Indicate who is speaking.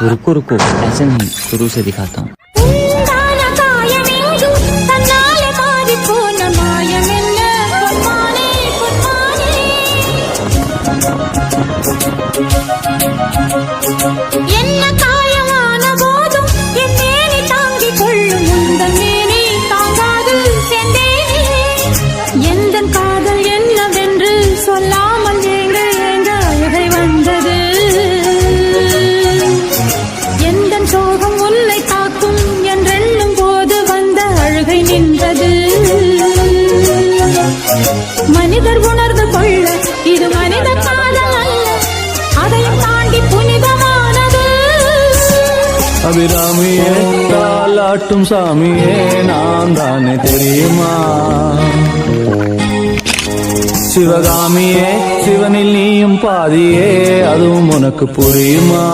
Speaker 1: रुको ऐसे नहीं, शुरू से दिखाता हूँ।
Speaker 2: மனிதர் உணர்ந்து கொள்ள இது மனித காதல் அல்ல, அதையும் தாண்டி புனிதமானது.
Speaker 3: அபிராமியே தாலாட்டும் சாமியே நான் தானே தெரியுமா? சிவகாமியே சிவனில் நீயும் பாதியே, அதுவும் உனக்கு புரியுமா?